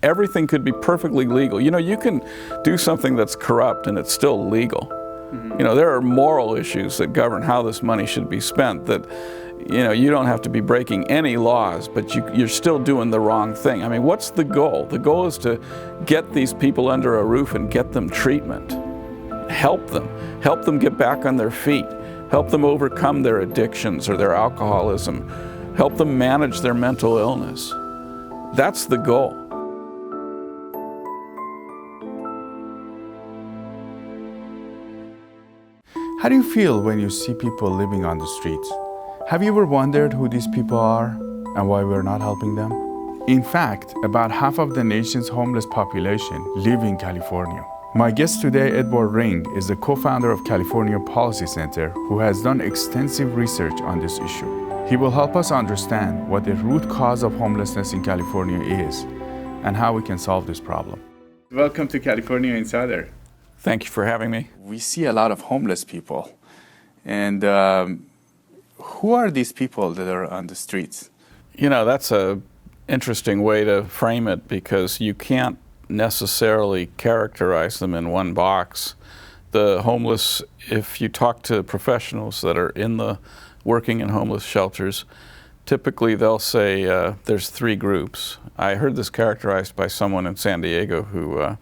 everything could be perfectly legal. You know, you can do something that's corrupt and it's still legal. You know, there are moral issues that govern how this money should be spent that, you know, you don't have to be breaking any laws, but you're still doing the wrong thing. I mean, what's the goal? The goal is to get these people under a roof and get them treatment. Help them get back on their feet. Help them overcome their addictions or their alcoholism. Help them manage their mental illness. That's the goal. How do you feel when you see people living on the streets? Have you ever wondered who these people are and why we're not helping them? In fact, about half of the nation's homeless population live in California. My guest today, Edward Ring, is the co-founder of California Policy Center, who has done extensive research on this issue. He will help us understand what the root cause of homelessness in California is and how we can solve this problem. Welcome to California Insider. Thank you for having me. We see a lot of homeless people. And who are these people that are on the streets? You know, that's an interesting way to frame it because you can't necessarily characterize them in one box. The homeless, if you talk to professionals that are working in homeless shelters, typically they'll say there's three groups. I heard this characterized by someone in San Diego who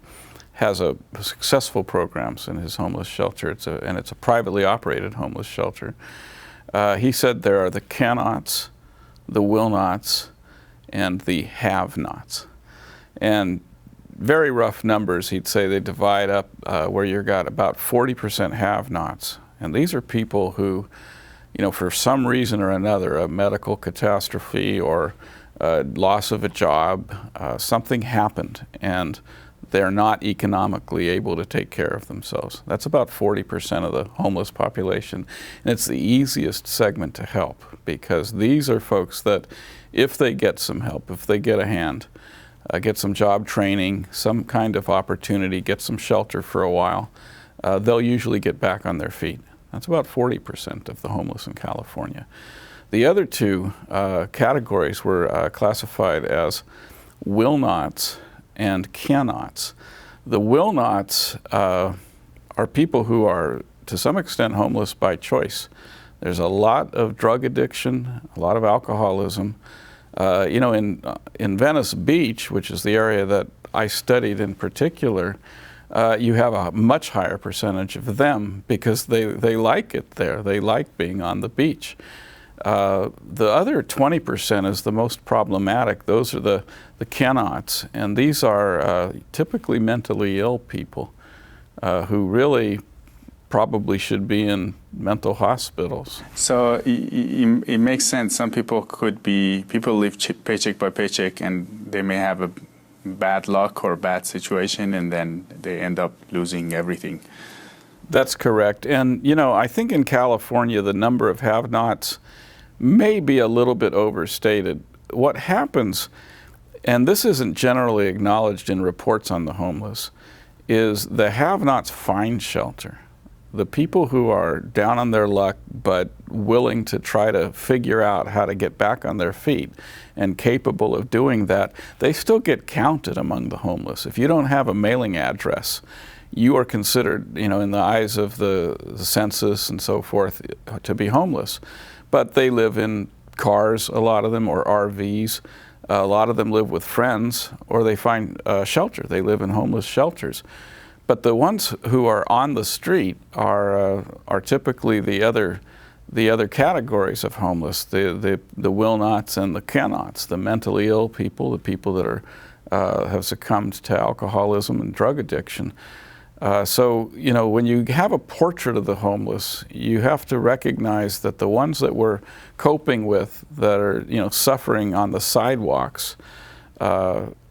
has a successful programs in his homeless shelter. It's a privately operated homeless shelter. He said there are the cannots, the will-nots, and the have-nots. And very rough numbers, he'd say they divide up where you've got about 40% have-nots. And these are people who, you know, for some reason or another, a medical catastrophe or loss of a job, something happened, and they're not economically able to take care of themselves. That's about 40% of the homeless population. And it's the easiest segment to help because these are folks that if they get some help, if they get a hand, get some job training, some kind of opportunity, get some shelter for a while, they'll usually get back on their feet. That's about 40% of the homeless in California. The other two categories were classified as will-nots and cannots. The will-nots are people who are to some extent homeless by choice. There's a lot of drug addiction, a lot of alcoholism. You know, in Venice Beach, which is the area that I studied in particular, you have a much higher percentage of them because they like it there. They like being on the beach. The other 20% is the most problematic. Those are the cannots, and these are typically mentally ill people who really probably should be in mental hospitals. So it makes sense. Some people live paycheck by paycheck, and they may have a bad luck or bad situation, and then they end up losing everything. That's correct. And, you know, I think in California, the number of have-nots may be a little bit overstated. What happens, and this isn't generally acknowledged in reports on the homeless, is the have-nots find shelter. The people who are down on their luck but willing to try to figure out how to get back on their feet and capable of doing that, they still get counted among the homeless. If you don't have a mailing address, you are considered, you know, in the eyes of the census and so forth, to be homeless. But they live in cars, a lot of them, or RVs. A lot of them live with friends, or they find shelter. They live in homeless shelters. But the ones who are on the street are typically the other categories of homeless, the will-nots and the cannots, the mentally ill people, the people that have succumbed to alcoholism and drug addiction. So, you know, when you have a portrait of the homeless, you have to recognize that the ones that we're coping with that are, you know, suffering on the sidewalks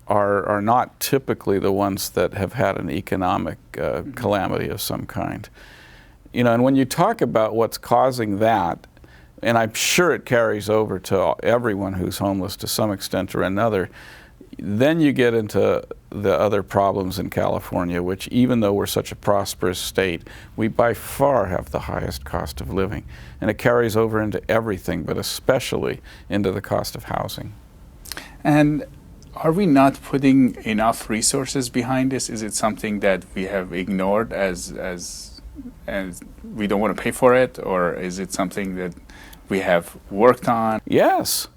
are not typically the ones that have had an economic calamity of some kind. You know, and when you talk about what's causing that, and I'm sure it carries over to everyone who's homeless to some extent or another, then you get into the other problems in California, which even though we're such a prosperous state, we by far have the highest cost of living. And it carries over into everything, but especially into the cost of housing. And are we not putting enough resources behind this? Is it something that we have ignored as we don't want to pay for it, or is it something that we have worked on? Yes,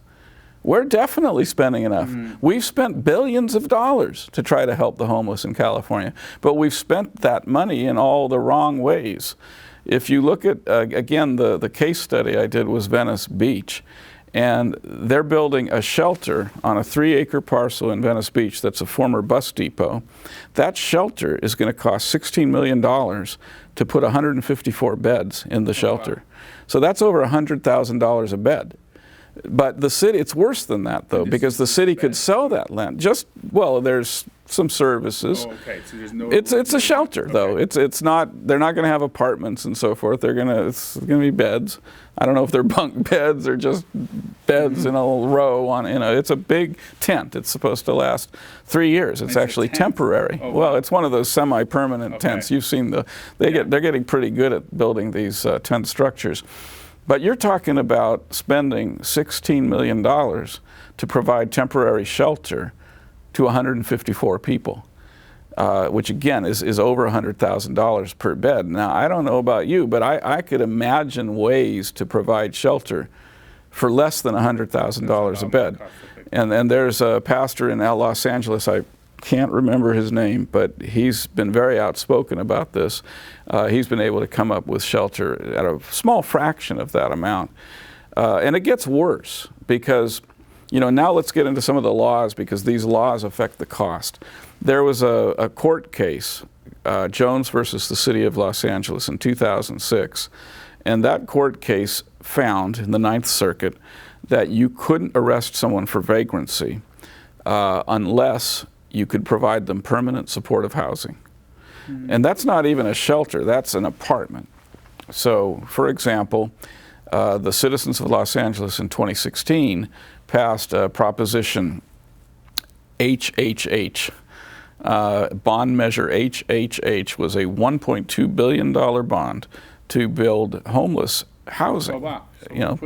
we're definitely spending enough. We've spent billions of dollars to try to help the homeless in California, but we've spent that money in all the wrong ways. If you look at, again, the case study I did was Venice Beach, and they're building a shelter on a 3-acre parcel in Venice Beach that's a former bus depot. That shelter is going to cost $16 million to put 154 beds in the shelter. So that's over $100,000 a bed. But the city, it's worse than that though, because the city could sell that land. Well, there's some services. Oh, okay. So there's no. It's a shelter though. It's not. They're not going to have apartments and so forth. It's going to be beds. I don't know if they're bunk beds or just beds in a row on. It's a big tent. It's supposed to last 3 years. It's actually temporary. Oh, well, wow. it's one of those semi-permanent tents. You've seen they're getting pretty good at building these tent structures. But you're talking about spending $16 million to provide temporary shelter to 154 people, which again is over $100,000 per bed. Now, I don't know about you, but I could imagine ways to provide shelter for less than $100,000 a bed. And there's a pastor in Los Angeles, I can't remember his name, but he's been very outspoken about this. He's been able to come up with shelter at a small fraction of that amount. And it gets worse because, now let's get into some of the laws because these laws affect the cost. There was a court case, Jones versus the City of Los Angeles in 2006, and that court case found in the Ninth Circuit that you couldn't arrest someone for vagrancy unless you could provide them permanent supportive housing. And that's not even a shelter, that's an apartment. So, for example, the citizens of Los Angeles in 2016 passed Proposition HHH. Bond measure HHH was a $1.2 billion bond to build homeless housing, So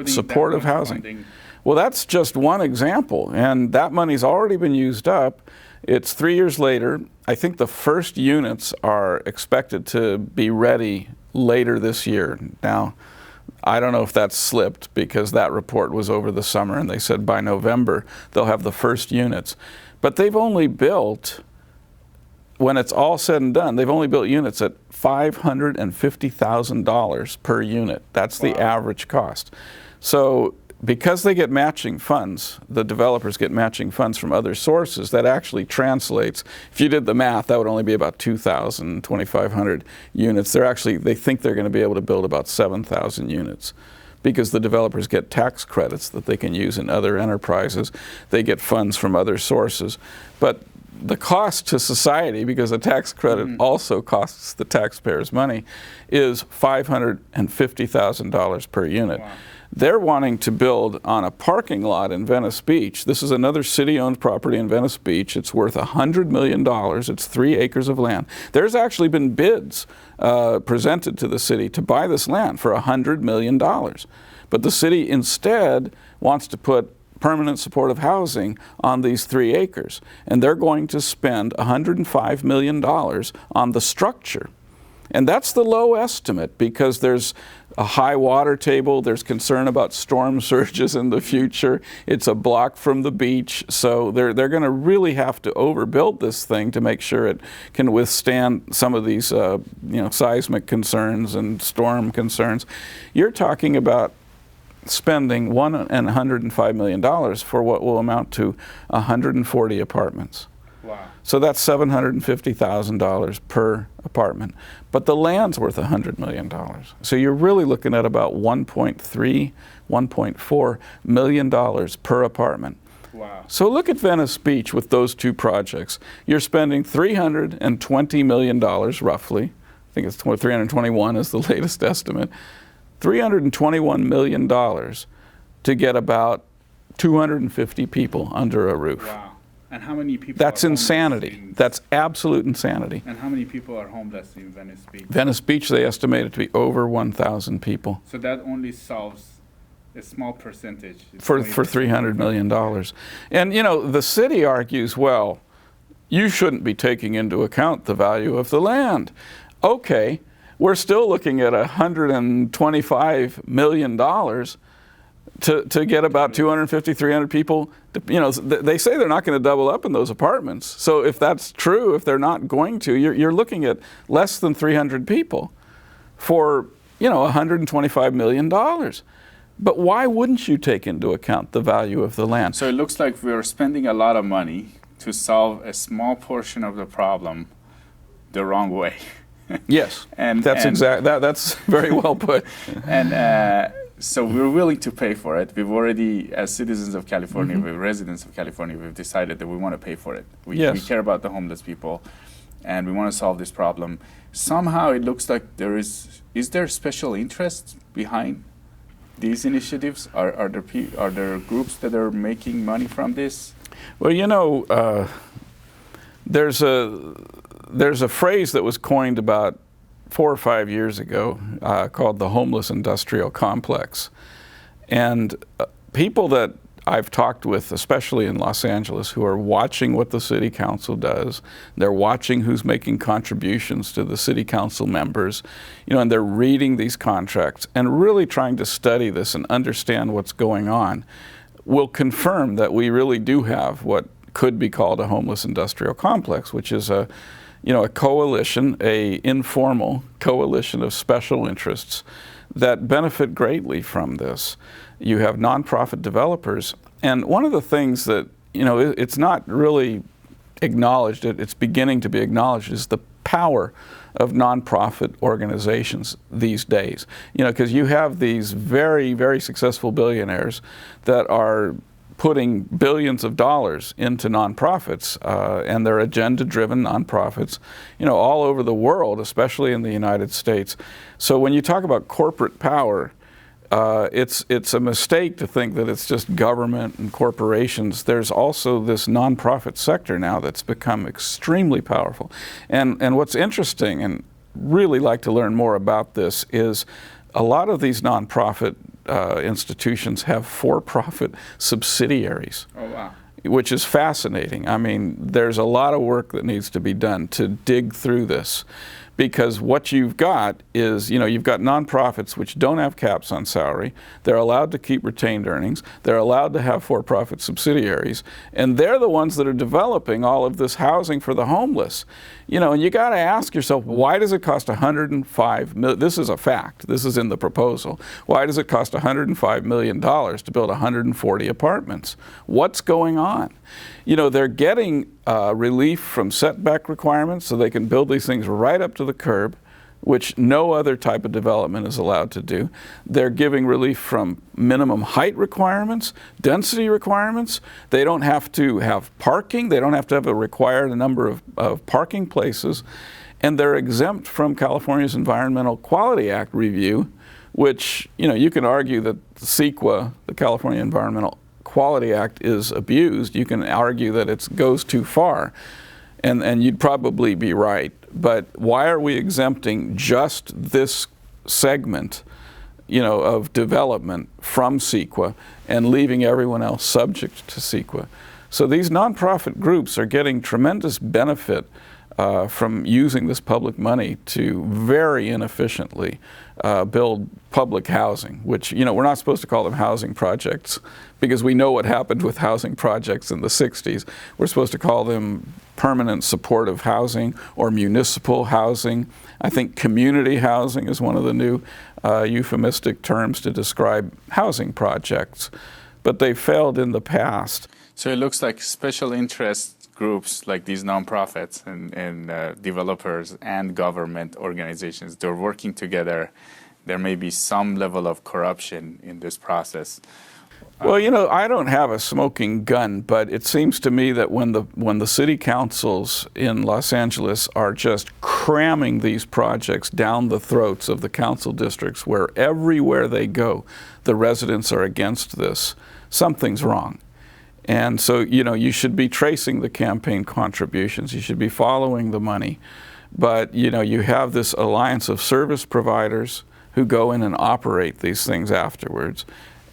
supportive housing. Well, that's just one example, and that money's already been used up. It's 3 years later. I think the first units are expected to be ready later this year. Now, I don't know if that's slipped because that report was over the summer and they said by November they'll have the first units. But they've only built, when it's all said and done, they've only built units at $550,000 per unit. That's the average cost. So because they get matching funds, the developers get matching funds from other sources, that actually translates. If you did the math, that would only be about 2,000, 2,500 units. They think they're going to be able to build about 7,000 units because the developers get tax credits that they can use in other enterprises. They get funds from other sources. But the cost to society, because a tax credit also costs the taxpayers money, is $550,000 per unit. Wow. They're wanting to build on a parking lot in Venice Beach. This is another city-owned property in Venice Beach. It's worth $100 million. It's 3 acres of land. There's actually been bids presented to the city to buy this land for $100 million. But the city instead wants to put permanent supportive housing on these 3 acres. And they're going to spend $105 million on the structure. And that's the low estimate because there's a high water table, there's concern about storm surges in the future, it's a block from the beach, so they're going to really have to overbuild this thing to make sure it can withstand some of these seismic concerns and storm concerns. You're talking about spending $105 million for what will amount to 140 apartments. Wow. So that's $750,000 per apartment. But the land's worth $100 million. So you're really looking at about $1.3, $1.4 million per apartment. Wow. So look at Venice Beach with those two projects. You're spending $320 million roughly. I think it's 321 is the latest estimate. $321 million to get about 250 people under a roof. Wow. And how many people That's are insanity. That's absolute insanity. And how many people are homeless in Venice Beach? Venice Beach, they estimate it to be over 1,000 people. So that only solves a small percentage. For $300 million. And, you know, the city argues, well, you shouldn't be taking into account the value of the land. Okay, we're still looking at $125 million to get about 250, 300 people. You know, they say they're not going to double up in those apartments. So if that's true, if they're not going to, you're looking at less than 300 people for, you know, $125 million. But why wouldn't you take into account the value of the land? So it looks like we're spending a lot of money to solve a small portion of the problem the wrong way. Yes, that's very well put. And so we're willing to pay for it. We've already, as citizens of California, we're residents of California, we've decided that we want to pay for it. We care about the homeless people, and we want to solve this problem. Somehow it looks like is there special interest behind these initiatives? Are there groups that are making money from this? Well, you know, there's a phrase that was coined about 4 or 5 years ago called the homeless industrial complex. And people that I've talked with, especially in Los Angeles, who are watching what the city council does, they're watching who's making contributions to the city council members, you know, and they're reading these contracts and really trying to study this and understand what's going on, will confirm that we really do have what could be called a homeless industrial complex, which is a coalition, a informal coalition of special interests that benefit greatly from this. You have nonprofit developers, and one of the things that, you know, it's not really acknowledged, it's beginning to be acknowledged, is the power of nonprofit organizations these days. You know, because you have these very, very successful billionaires that are putting billions of dollars into nonprofits, and they're agenda-driven nonprofits, you know, all over the world, especially in the United States. So when you talk about corporate power, it's a mistake to think that it's just government and corporations. There's also this nonprofit sector now that's become extremely powerful. And what's interesting, and really like to learn more about this, is a lot of these nonprofit institutions have for-profit subsidiaries. Oh, wow. Which is fascinating. I mean, there's a lot of work that needs to be done to dig through this, because what you've got is, you know, you've got nonprofits which don't have caps on salary. They're allowed to keep retained earnings. They're allowed to have for-profit subsidiaries, and they're the ones that are developing all of this housing for the homeless. You know, and you got to ask yourself, why does it cost $105 million? This is a fact. This is in the proposal. Why does it cost $105 million to build 140 apartments? What's going on? You know, they're getting relief from setback requirements, so they can build these things right up to the curb, which no other type of development is allowed to do. They're giving relief from minimum height requirements, density requirements. They don't have to have parking. They don't have to have a required number of parking places. And they're exempt from California's Environmental Quality Act review, which, you know, you can argue that CEQA, the California Environmental Quality Act, is abused. You can argue that it goes too far, and you'd probably be right. But why are we exempting just this segment, you know, of development from CEQA and leaving everyone else subject to CEQA? So these nonprofit groups are getting tremendous benefit from using this public money to very inefficiently build public housing, which, you know, we're not supposed to call them housing projects because we know what happened with housing projects in the 60s. We're supposed to call them permanent supportive housing or municipal housing. I think community housing is one of the new euphemistic terms to describe housing projects, but they failed in the past. So it looks like special interest groups like these nonprofits and developers and government organizations, they're working together. There may be some level of corruption in this process. Well, you know, I don't have a smoking gun, but it seems to me that when the city councils in Los Angeles are just cramming these projects down the throats of the council districts, where everywhere they go, the residents are against this, something's wrong. And so, you know, you should be tracing the campaign contributions. You should be following the money. But, you know, you have this alliance of service providers who go in and operate these things afterwards.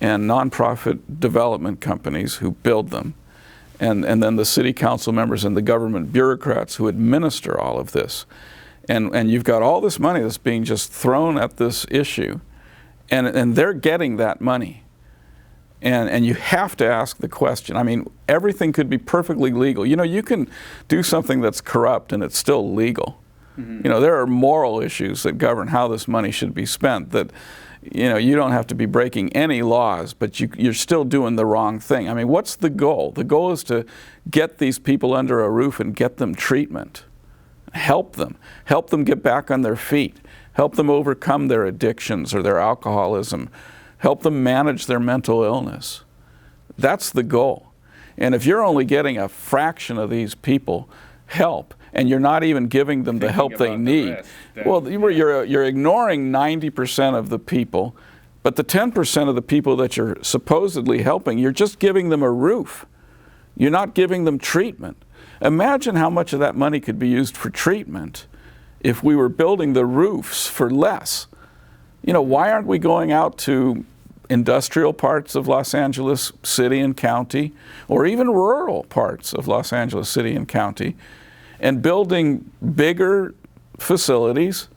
and nonprofit development companies who build them, and then the city council members and the government bureaucrats who administer all of this. And you've got all this money that's being just thrown at this issue, and they're getting that money. And you have to ask the question. I mean, everything could be perfectly legal. You know, you can do something that's corrupt and it's still legal. Mm-hmm. You know, there are moral issues that govern how this money should be spent that, you know, you don't have to be breaking any laws, but you're still doing the wrong thing. I mean, what's the goal? The goal is to get these people under a roof and get them treatment. Help them get back on their feet, help them overcome their addictions or their alcoholism, help them manage their mental illness. That's the goal. And if you're only getting a fraction of these people help, and you're not even giving them the help they need, well, you're ignoring 90% of the people, but the 10% of the people that you're supposedly helping, you're just giving them a roof. You're not giving them treatment. Imagine how much of that money could be used for treatment if we were building the roofs for less. You know, why aren't we going out to industrial parts of Los Angeles City and County, or even rural parts of Los Angeles City and County, and building bigger facilities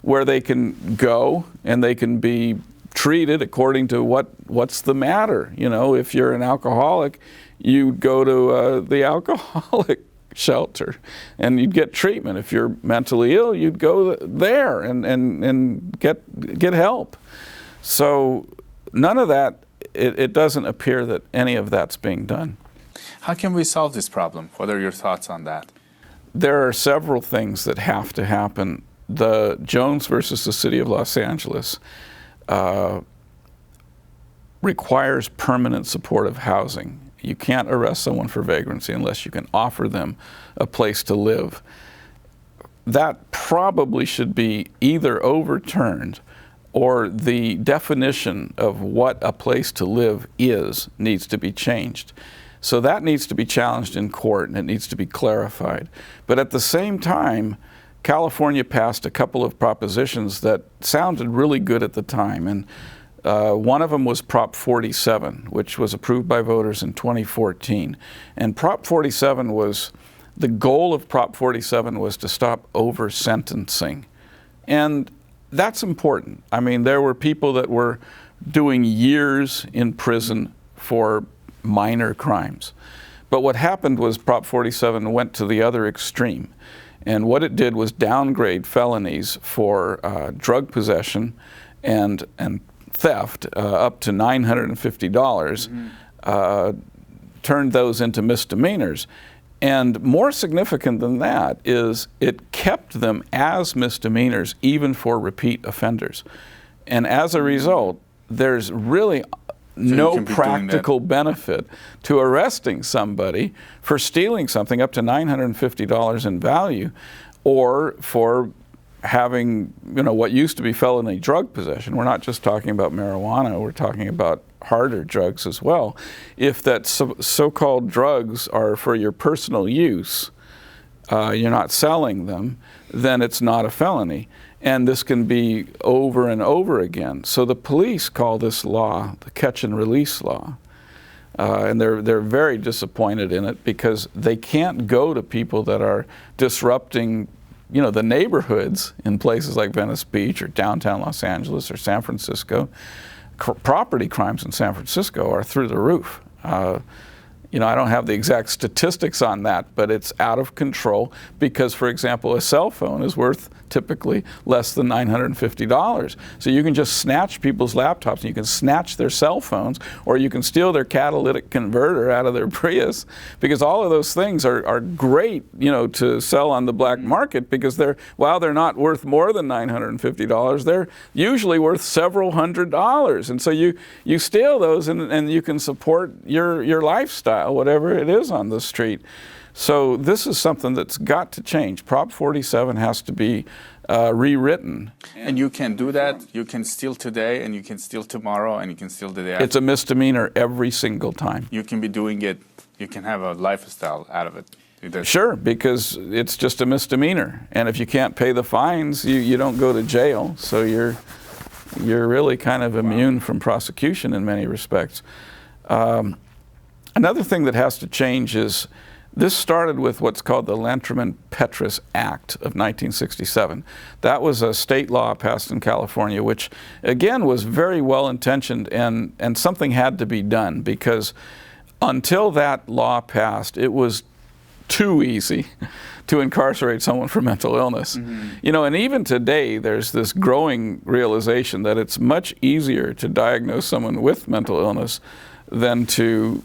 where they can go and they can be treated according to what's the matter? You know, if you're an alcoholic, you go to the alcoholic shelter and you'd get treatment. If you're mentally ill, you'd go there and get help. So none of that, it doesn't appear that any of that's being done. How can we solve this problem? What are your thoughts on that? There are several things that have to happen. The Jones versus the City of Los Angeles requires permanent supportive housing. You can't arrest someone for vagrancy unless you can offer them a place to live. That probably should be either overturned or the definition of what a place to live is needs to be changed. So that needs to be challenged in court and it needs to be clarified. But at the same time, California passed a couple of propositions that sounded really good at the time. And one of them was Prop 47, which was approved by voters in 2014. And Prop 47 was, the goal of Prop 47 was to stop over-sentencing. And that's important. I mean, there were people that were doing years in prison for minor crimes. But what happened was Prop 47 went to the other extreme. And what it did was downgrade felonies for drug possession and theft up to $950, turned those into misdemeanors. And more significant than that is it kept them as misdemeanors even for repeat offenders. And as a result, there's really no practical benefit to arresting somebody for stealing something up to $950 in value, or for having, you know, what used to be felony drug possession. We're not just talking about marijuana, we're talking about harder drugs as well. If that so-called drugs are for your personal use, you're not selling them, then it's not a felony. And this can be over and over again. So the police call this law the catch and release law. And they're very disappointed in it because they can't go to people that are disrupting, you know, the neighborhoods in places like Venice Beach or downtown Los Angeles or San Francisco. Property crimes in San Francisco are through the roof. You know, I don't have the exact statistics on that, but it's out of control because, for example, a cell phone is worth typically less than $950. So you can just snatch people's laptops and you can snatch their cell phones, or you can steal their catalytic converter out of their Prius, because all of those things are great, you know, to sell on the black market, because while they're not worth more than $950, they're usually worth several $100s. And so you steal those and you can support your lifestyle, whatever it is on the street. So this is something that's got to change. Prop 47 has to be rewritten. And you can do that. You can steal today, and you can steal tomorrow, and you can steal the day after. It's a misdemeanor every single time. You can be doing it. You can have a lifestyle out of it. Sure, because it's just a misdemeanor. And if you can't pay the fines, you don't go to jail. So you're you're really kind of immune from prosecution in many respects. Another thing that has to change is this started with what's called the Lanterman-Petrus Act of 1967. That was a state law passed in California, which again was very well intentioned, and something had to be done, because until that law passed, it was too easy to incarcerate someone for mental illness. You know, and even today there's this growing realization that it's much easier to diagnose someone with mental illness than to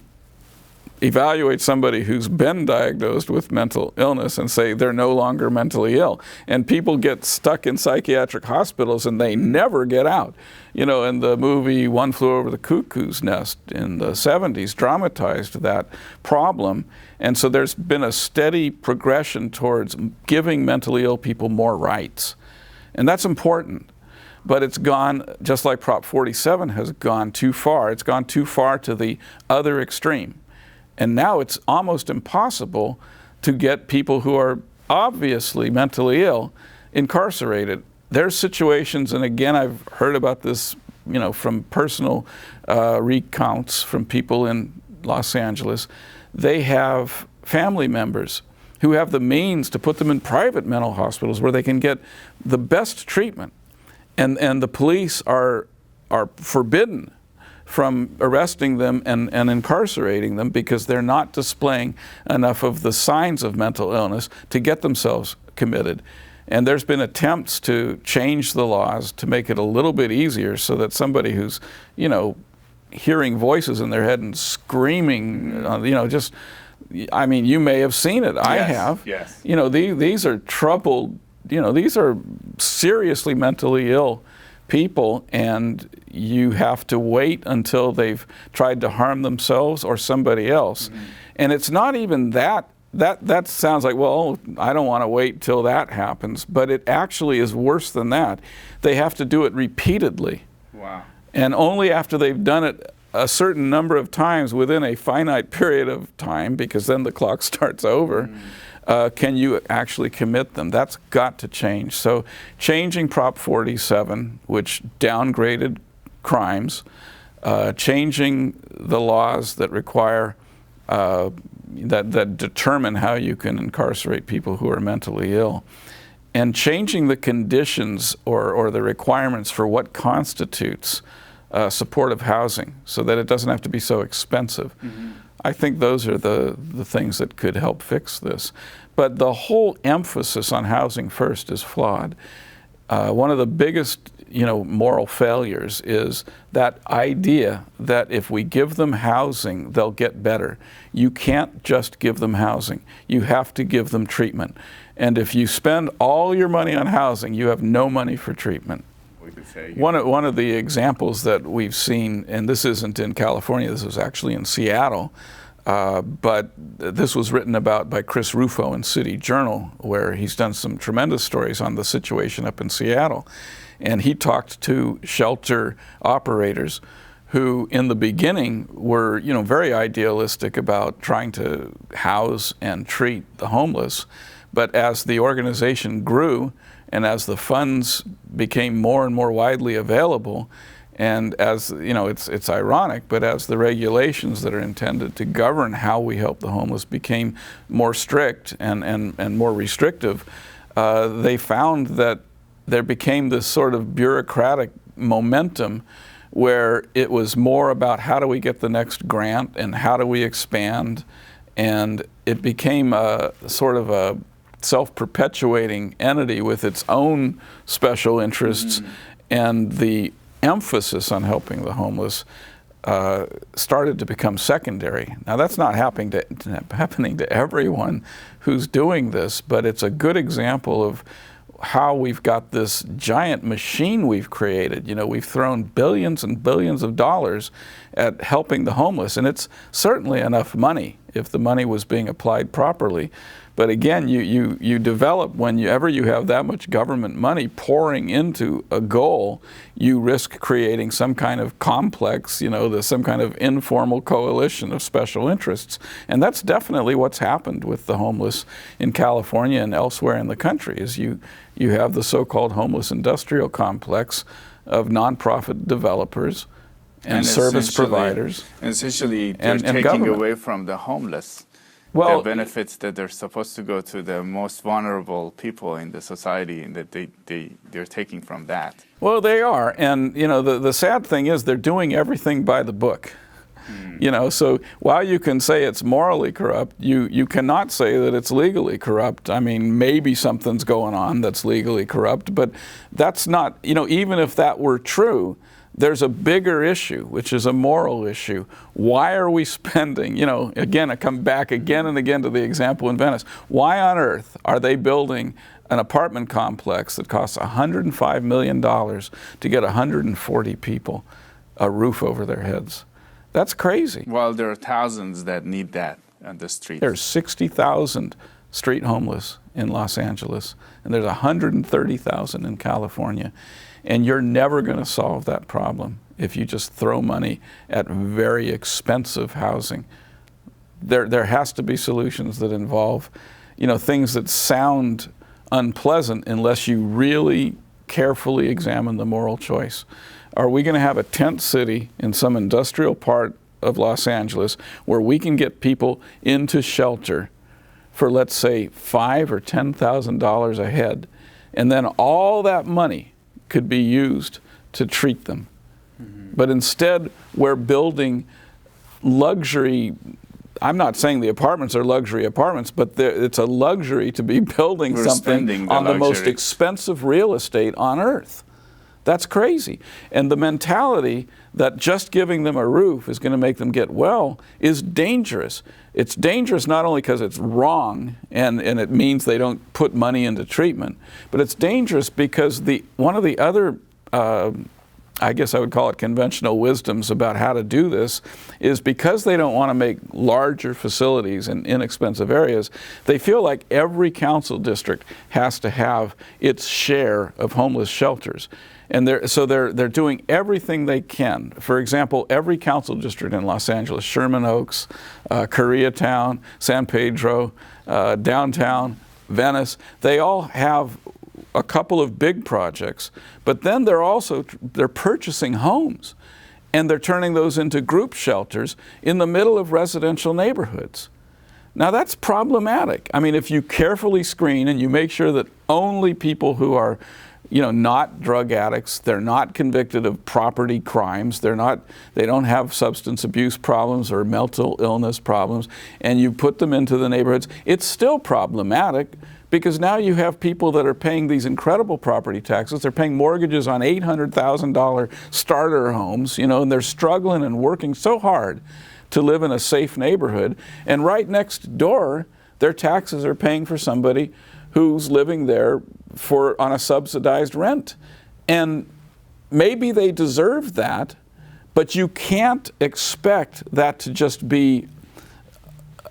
evaluate somebody who's been diagnosed with mental illness and say they're no longer mentally ill. And people get stuck in psychiatric hospitals and they never get out. You know, in the movie One Flew Over the Cuckoo's Nest in the 70s dramatized that problem. And so there's been a steady progression towards giving mentally ill people more rights. And that's important. But it's gone, just like Prop 47 has gone too far. It's gone too far to the other extreme. And now it's almost impossible to get people who are obviously mentally ill incarcerated. There's situations, and again, I've heard about this, you know, from personal recounts from people in Los Angeles. They have family members who have the means to put them in private mental hospitals where they can get the best treatment. And the police are forbidden from arresting them and incarcerating them because they're not displaying enough of the signs of mental illness to get themselves committed. And there's been attempts to change the laws to make it a little bit easier so that somebody who's, you know, hearing voices in their head and screaming, you know, just, I mean, you may have seen it. I have. Yes. You know, these are troubled, you know, these are seriously mentally ill people, and you have to wait until they've tried to harm themselves or somebody else. And it's not even that sounds like, well, I don't want to wait till that happens, but it actually is worse than that. They have to do it repeatedly. Wow. And only after they've done it a certain number of times within a finite period of time, because then the clock starts over, can you actually commit them. That's got to change. So changing Prop 47, which downgraded crimes, changing the laws that require, that determine how you can incarcerate people who are mentally ill, and changing the conditions or the requirements for what constitutes supportive housing so that it doesn't have to be so expensive. I think those are the things that could help fix this. But the whole emphasis on housing first is flawed. One of the biggest, you know, moral failures is that idea that if we give them housing, they'll get better. You can't just give them housing. You have to give them treatment. And if you spend all your money on housing, you have no money for treatment. One of the examples that we've seen, and this isn't in California, this was actually in Seattle, but this was written about by Chris Rufo in City Journal, where he's done some tremendous stories on the situation up in Seattle. And he talked to shelter operators who in the beginning were, you know, very idealistic about trying to house and treat the homeless. But as the organization grew and as the funds became more and more widely available, and as, you know, it's ironic, but as the regulations that are intended to govern how we help the homeless became more strict and more restrictive, they found that there became this sort of bureaucratic momentum where it was more about how do we get the next grant and how do we expand, and it became a sort of a self-perpetuating entity with its own special interests, and the emphasis on helping the homeless started to become secondary. Now that's not happening to everyone who's doing this, but it's a good example of how we've got this giant machine we've created. You know, we've thrown billions and billions of dollars at helping the homeless, and it's certainly enough money if the money was being applied properly. But again, you develop, whenever you have that much government money pouring into a goal, you risk creating some kind of complex, you know, some kind of informal coalition of special interests. And that's definitely what's happened with the homeless in California and elsewhere in the country, is you have the so-called homeless industrial complex of nonprofit developers and service providers. Essentially, they're taking government away from the homeless well, the benefits that they're supposed to go to the most vulnerable people in the society, and that they're taking from that. Well, they are. And, you know, the sad thing is they're doing everything by the book. You know, so while you can say it's morally corrupt, you cannot say that it's legally corrupt. I mean, maybe something's going on that's legally corrupt, but that's not, you know, even if that were true, there's a bigger issue, which is a moral issue. Why are we spending, you know, again, I come back again and again to the example in Venice. Why on earth are they building an apartment complex that costs $105 million to get 140 people a roof over their heads? That's crazy. Well, there are thousands that need that on the streets. There's 60,000 street homeless in Los Angeles, and there's 130,000 in California. And you're never going to solve that problem if you just throw money at very expensive housing. There has to be solutions that involve, you know, things that sound unpleasant unless you really carefully examine the moral choice. Are we going to have a tent city in some industrial part of Los Angeles where we can get people into shelter for, let's say, $5,000 or $10,000 a head, and then all that money could be used to treat them? But instead, we're building luxury. I'm not saying the apartments are luxury apartments, but it's a luxury to be building something on the most expensive real estate on earth. That's crazy. And the mentality that just giving them a roof is going to make them get well is dangerous. It's dangerous not only because it's wrong and it means they don't put money into treatment, but it's dangerous because one of the other I guess I would call it conventional wisdoms about how to do this is because they don't want to make larger facilities in inexpensive areas, they feel like every council district has to have its share of homeless shelters. And they're doing everything they can. For example, every council district in Los Angeles, Sherman Oaks, Koreatown, San Pedro, downtown, Venice, they all have a couple of big projects, but then they're purchasing homes, and they're turning those into group shelters in the middle of residential neighborhoods. Now that's problematic. I mean, if you carefully screen and you make sure that only people who are, you know, not drug addicts, they're not convicted of property crimes, they don't have substance abuse problems or mental illness problems, and you put them into the neighborhoods, it's still problematic. Because now you have people that are paying these incredible property taxes. They're paying mortgages on $800,000 starter homes, you know, and they're struggling and working so hard to live in a safe neighborhood. And right next door, their taxes are paying for somebody who's living there on a subsidized rent. And maybe they deserve that, but you can't expect that to just be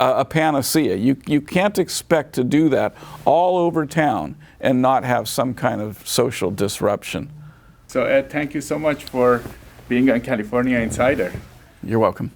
a panacea. You can't expect to do that all over town and not have some kind of social disruption. So Ed, thank you so much for being on California Insider. You're welcome.